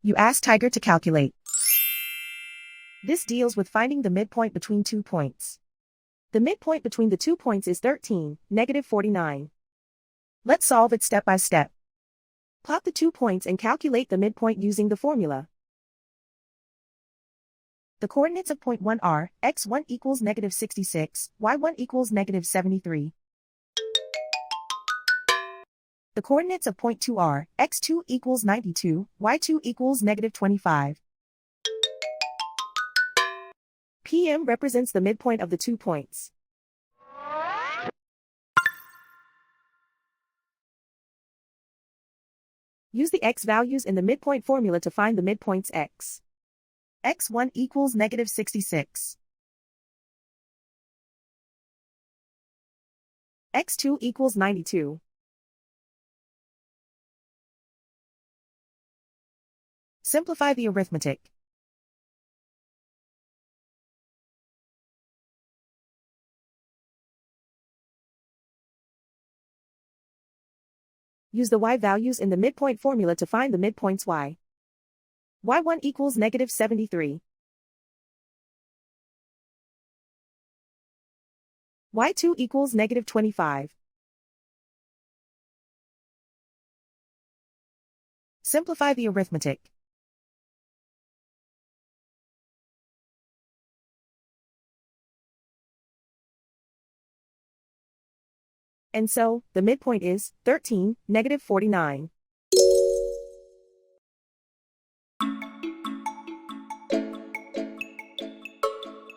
You ask Tiger to calculate. This deals with finding the midpoint between 2 points. The midpoint between the 2 points is 13, -49. Let's solve it step by step. Plot the 2 points and calculate the midpoint using the formula. The coordinates of point 1 are, x1 equals -66, y1 equals -73. The coordinates of point 2 are, x2 equals 92, y2 equals -25. PM represents the midpoint of the 2 points. Use the x values in the midpoint formula to find the midpoints x. x1 equals -66. x2 equals 92. Simplify the arithmetic. Use the y values in the midpoint formula to find the midpoints y. y1 equals -73. y2 equals -25. Simplify the arithmetic. And so, the midpoint is 13, -49.